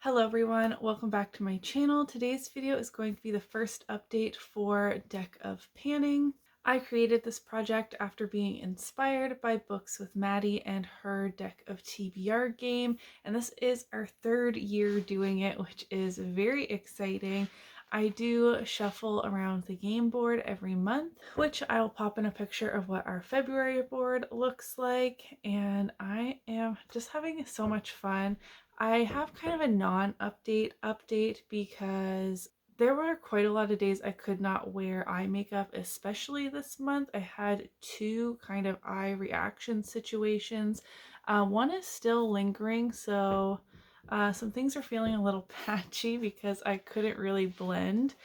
Hello everyone, welcome back to my channel. Today's video is going to be the first update for Deck of Panning. I created this project after being inspired by books with Maddie and her deck of TBR game, and this is our third year doing it, which is very exciting. I do shuffle around the game board every month, which I'll pop in a picture of what our February board looks like, and I am just having so much fun. I have kind of a non-update update because there were quite a lot of days I could not wear eye makeup, especially this month. I had two kind of eye reaction situations. One is still lingering, so some things are feeling a little patchy because I couldn't really blend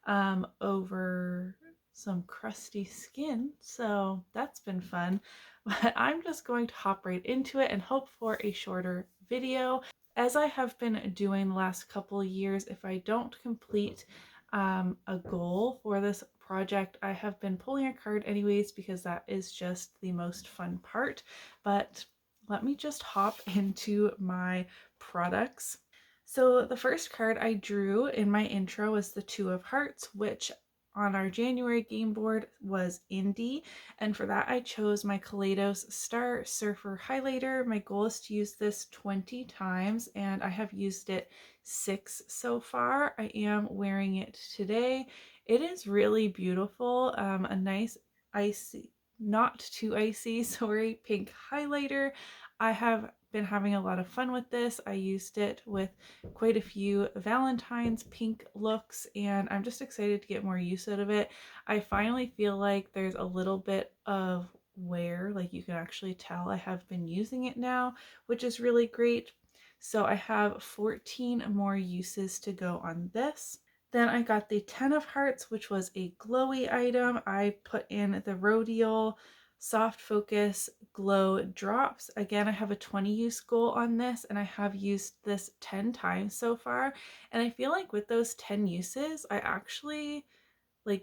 over some crusty skin, so that's been fun. But I'm just going to hop right into it and hope for a shorter video. As I have been doing the last couple of years, if I don't complete a goal for this project, I have been pulling a card anyways because that is just the most fun part. But let me just hop into my products. So the first card I drew in my intro was the Two of Hearts, which on our January game board was indie, and for that I chose my Kaleidos Star Surfer highlighter. My goal is to use this 20 times and I have used it 6 so far. I am wearing it today. It is really beautiful, a nice icy, not too icy, sorry, pink highlighter. I have been having a lot of fun with this. I used it with quite a few Valentine's pink looks and I'm just excited to get more use out of it. I finally feel like there's a little bit of wear, like you can actually tell I have been using it now, which is really great. So I have 14 more uses to go on this. Then I got the 10 of Hearts, which was a glowy item. I put in the Rodial Soft Focus Glow Drops. Again, I have a 20 use goal on this and I have used this 10 times so far. And I feel like with those 10 uses, I actually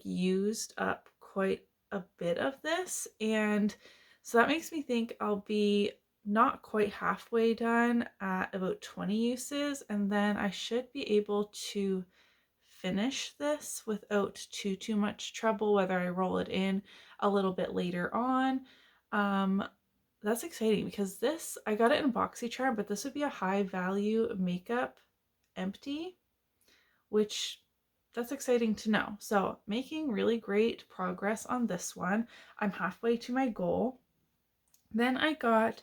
used up quite a bit of this. And so that makes me think I'll be not quite halfway done at about 20 uses. And then I should be able to finish this without too much trouble, whether I roll it in a little bit later on. That's exciting because this, I got it in BoxyCharm, but this would be a high value makeup empty, which that's exciting to know. So making really great progress on this one. I'm halfway to my goal. Then I got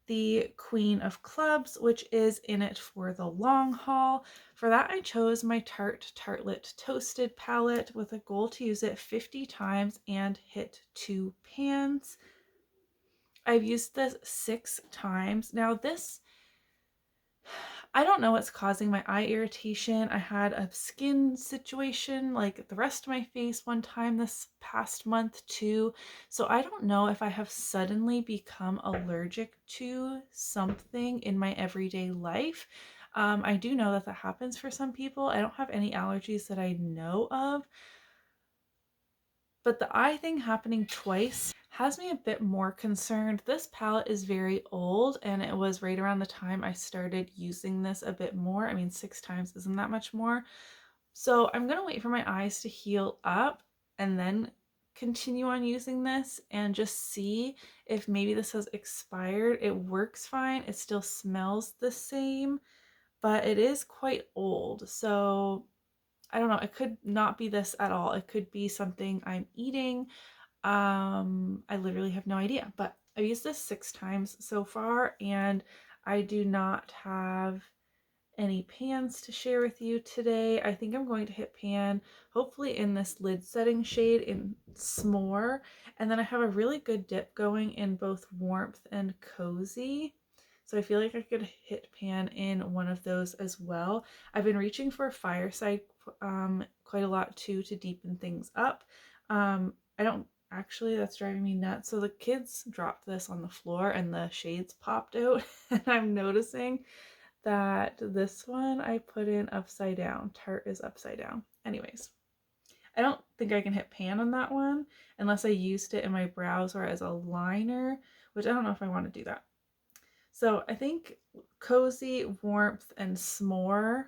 the Queen of Clubs, which is in it for the long haul. For that, I chose my Tarte Tartelette Toasted palette with a goal to use it 50 times and hit 2 pans. I've used this 6 times. Now this, I don't know what's causing my eye irritation. I had a skin situation like the rest of my face one time this past month too. So I don't know if I have suddenly become allergic to something in my everyday life. I do know that that happens for some people. I don't have any allergies that I know of. But the eye thing happening twice has me a bit more concerned. This palette is very old and it was right around the time I started using this a bit more. I mean, 6 times isn't that much more. So I'm gonna wait for my eyes to heal up and then continue on using this and just see if maybe this has expired. It works fine, it still smells the same, but it is quite old. So I don't know, it could not be this at all. It could be something I'm eating. I literally have no idea, but I've used this 6 times so far and I do not have any pans to share with you today. I think I'm going to hit pan, hopefully in this lid setting shade in S'more. And then I have a really good dip going in both Warmth and Cozy. So I feel like I could hit pan in one of those as well. I've been reaching for Fireside quite a lot too to deepen things up. I don't actually, that's driving me nuts. So the kids dropped this on the floor and the shades popped out and I'm noticing that this one I put in upside down. Tarte is upside down. Anyways, I don't think I can hit pan on that one unless I used it in my brows or as a liner, which I don't know if I want to do that. So I think Cozy, Warmth, and S'more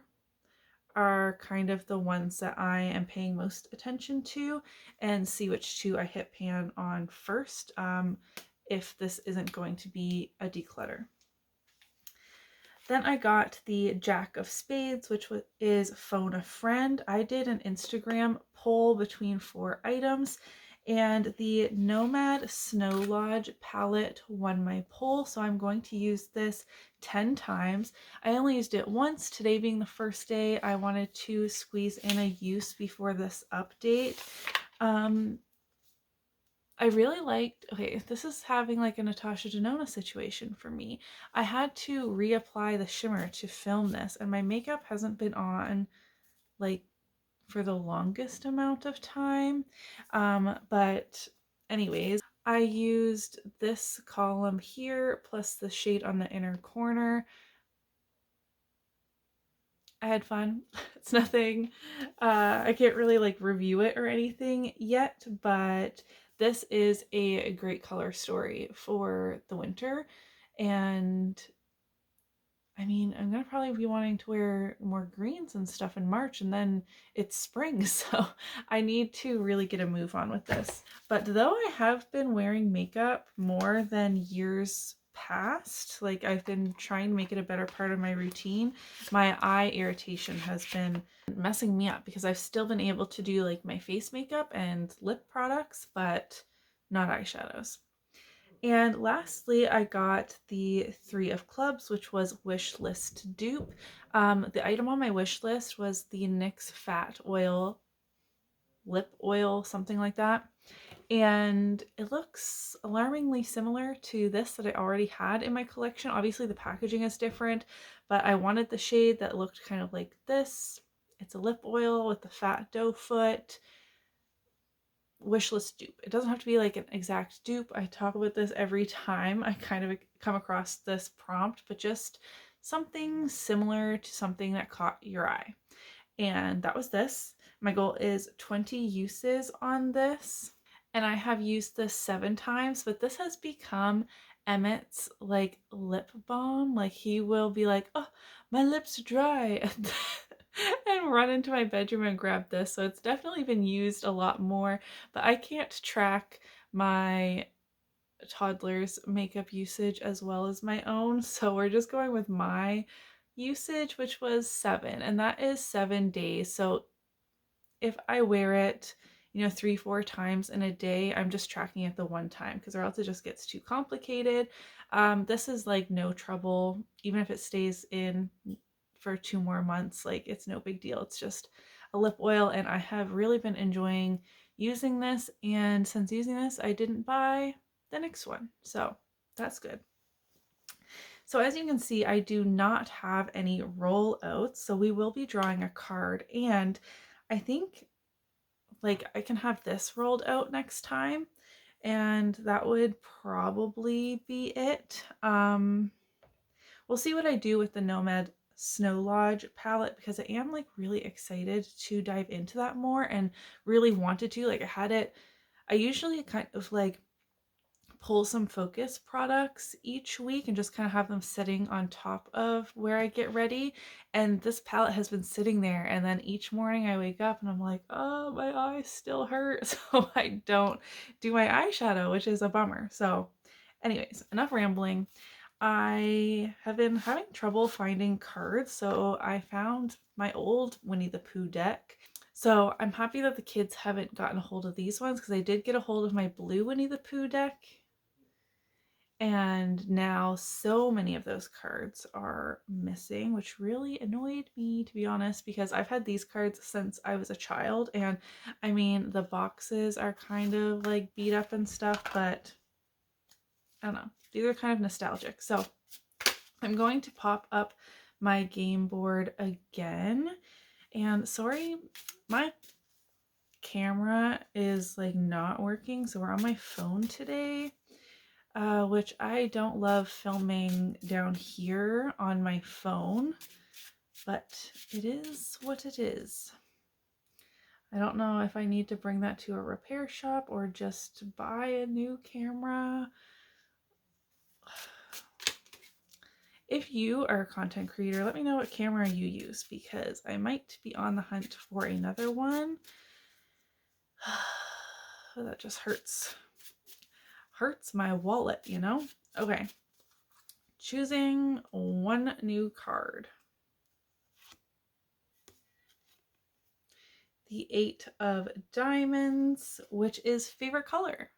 are kind of the ones that I am paying most attention to, and see which two I hit pan on first, if this isn't going to be a declutter. Then I got the Jack of Spades, which is Phone a Friend. I did an Instagram poll between 4 items, and the Nomad Snow Lodge palette won my poll, so I'm going to use this 10 times. I only used it once, today being the first day. I wanted to squeeze in a use before this update. I really liked, okay, this is having like a Natasha Denona situation for me. I had to reapply the shimmer to film this, and my makeup hasn't been on like for the longest amount of time. But anyways, I used this column here plus the shade on the inner corner. I had fun. It's nothing, I can't really like review it or anything yet, but this is a great color story for the winter. And I mean, I'm gonna probably be wanting to wear more greens and stuff in March, and then it's spring, so I need to really get a move on with this. But though I have been wearing makeup more than years past, like I've been trying to make it a better part of my routine, my eye irritation has been messing me up because I've still been able to do like my face makeup and lip products, but not eyeshadows. And lastly, I got the Three of Clubs, which was wish list dupe. The item on my wish list was the NYX Fat Oil Lip Oil, something like that. And it looks alarmingly similar to this that I already had in my collection. Obviously the packaging is different, but I wanted the shade that looked kind of like this. It's a lip oil with the fat doe foot. Wishlist dupe. It doesn't have to be like an exact dupe. I talk about this every time I kind of come across this prompt, but just something similar to something that caught your eye. And that was this. My goal is 20 uses on this, and I have used this 7 times, but this has become Emmett's like lip balm. Like he will be like, oh, my lips are dry, and run into my bedroom and grab this. So it's definitely been used a lot more, but I can't track my toddler's makeup usage as well as my own. So we're just going with my usage, which was 7, and that is 7 days. So if I wear it, you know, 3-4 times in a day, I'm just tracking it the one time because or else it just gets too complicated. This is like no trouble, even if it stays in for 2 more months, like it's no big deal. It's just a lip oil, and I have really been enjoying using this, and since using this I didn't buy the next one, so that's good. So as you can see, I do not have any rollouts, so we will be drawing a card, and I think like I can have this rolled out next time, and that would probably be it. We'll see what I do with the Nomad Snow Lodge palette because I am like really excited to dive into that more and really wanted to. Like I usually kind of like pull some focus products each week and just kind of have them sitting on top of where I get ready, and this palette has been sitting there, and then each morning I wake up and I'm like, oh, my eyes still hurt, so I don't do my eyeshadow, which is a bummer. So anyways, enough rambling. I have been having trouble finding cards, so I found my old Winnie the Pooh deck. So I'm happy that the kids haven't gotten a hold of these ones because I did get a hold of my blue Winnie the Pooh deck, and now so many of those cards are missing, which really annoyed me, to be honest, because I've had these cards since I was a child, and I mean the boxes are kind of like beat up and stuff, but I don't know, these are kind of nostalgic. So I'm going to pop up my game board again, and sorry, my camera is like not working, so we're on my phone today. Which I don't love filming down here on my phone, but it is what it is. I don't know if I need to bring that to a repair shop or just buy a new camera. If you are a content creator, let me know what camera you use because I might be on the hunt for another one. Oh, that just hurts. Hurts my wallet, you know? Okay. Choosing one new card. The 8 of Diamonds, which is favorite color.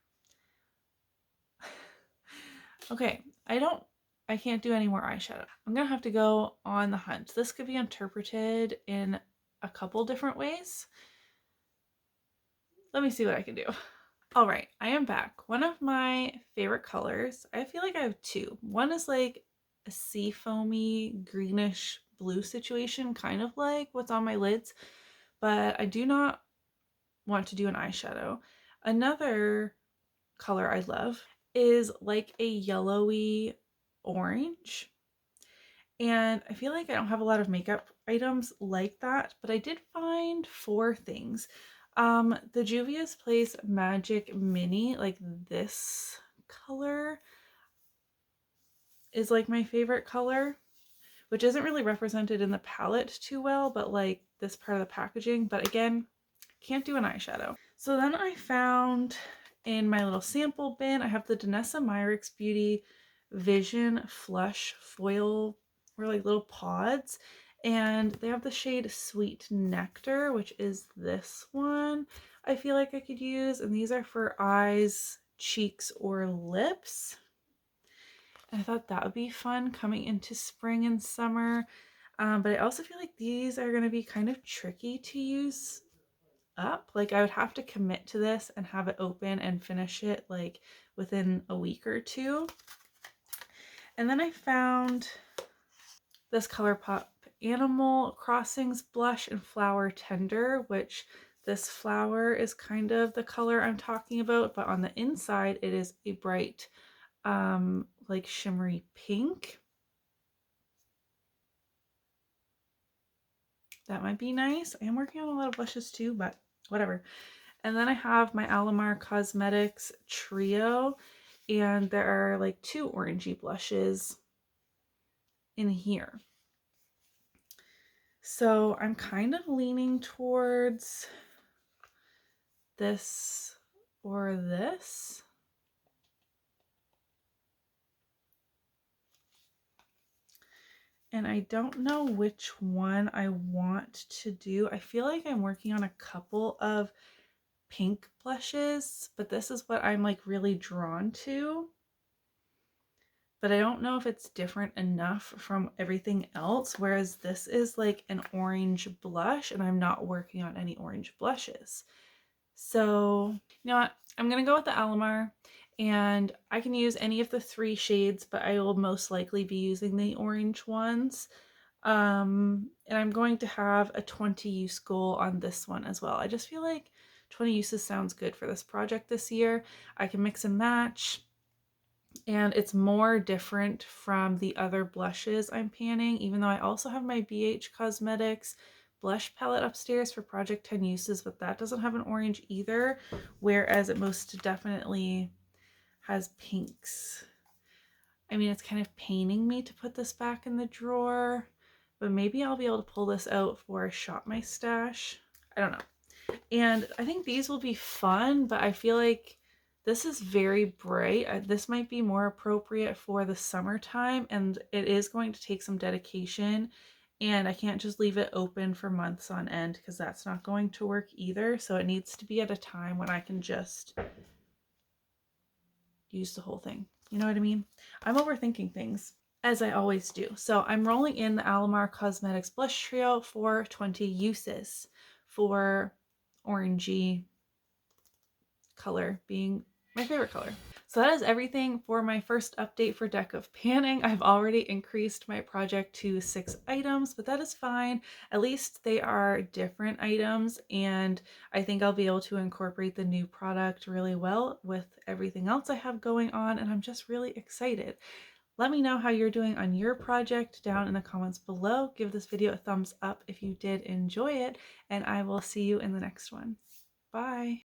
Okay, I can't do any more eyeshadow. I'm gonna have to go on the hunt. This could be interpreted in a couple different ways. Let me see what I can do. All right, I am back. One of my favorite colors, I feel like I have two. One is like a sea foamy greenish blue situation, kind of like what's on my lids, but I do not want to do an eyeshadow. Another color I love is like a yellowy orange. And I feel like I don't have a lot of makeup items like that, but I did find 4 things. The Juvia's Place Magic Mini, like this color is like my favorite color, which isn't really represented in the palette too well, but like this part of the packaging. But again, can't do an eyeshadow. So then I found in my little sample bin, I have the Danessa Myricks Beauty Vision Flush Foil, or like little pods, and they have the shade Sweet Nectar, which is this one I feel like I could use, and these are for eyes, cheeks, or lips. And I thought that would be fun coming into spring and summer, but I also feel like these are going to be kind of tricky to use up. Like I would have to commit to this and have it open and finish it like within a week or two. And then I found this ColourPop Animal Crossings Blush and Flower Tender, which this flower is kind of the color I'm talking about, but on the inside it is a bright like shimmery pink. That might be nice. I am working on a lot of blushes too, but whatever. And then I have my Alamar Cosmetics Trio, and there are like 2 orangey blushes in here. So I'm kind of leaning towards this or this. And I don't know which one I want to do. I feel like I'm working on a couple of pink blushes, but this is what I'm like really drawn to. But I don't know if it's different enough from everything else, whereas this is like an orange blush and I'm not working on any orange blushes. So, you know what? I'm gonna go with the Alamar, and I can use any of the 3 shades, but I will most likely be using the orange ones. And I'm going to have a 20 use goal on this one as well. I just feel like 20 uses sounds good for this project this year. I can mix and match, and it's more different from the other blushes I'm panning, even though I also have my BH Cosmetics blush palette upstairs for Project 10 uses, but that doesn't have an orange either, whereas it most definitely has pinks. I mean, it's kind of paining me to put this back in the drawer, but maybe I'll be able to pull this out for Shop My Stash. I don't know. And I think these will be fun, but I feel like this is very bright. This might be more appropriate for the summertime, and it is going to take some dedication, and I can't just leave it open for months on end because that's not going to work either. So it needs to be at a time when I can just use the whole thing. You know what I mean? I'm overthinking things, as I always do. So I'm rolling in the Alamar Cosmetics Blush Trio for 20 uses, for orangey color being my favorite color. So that is everything for my first update for Deck of Panning. I've already increased my project to 6 items, but that is fine. At least they are different items, and I think I'll be able to incorporate the new product really well with everything else I have going on, and I'm just really excited. Let me know how you're doing on your project down in the comments below. Give this video a thumbs up if you did enjoy it, and I will see you in the next one. Bye!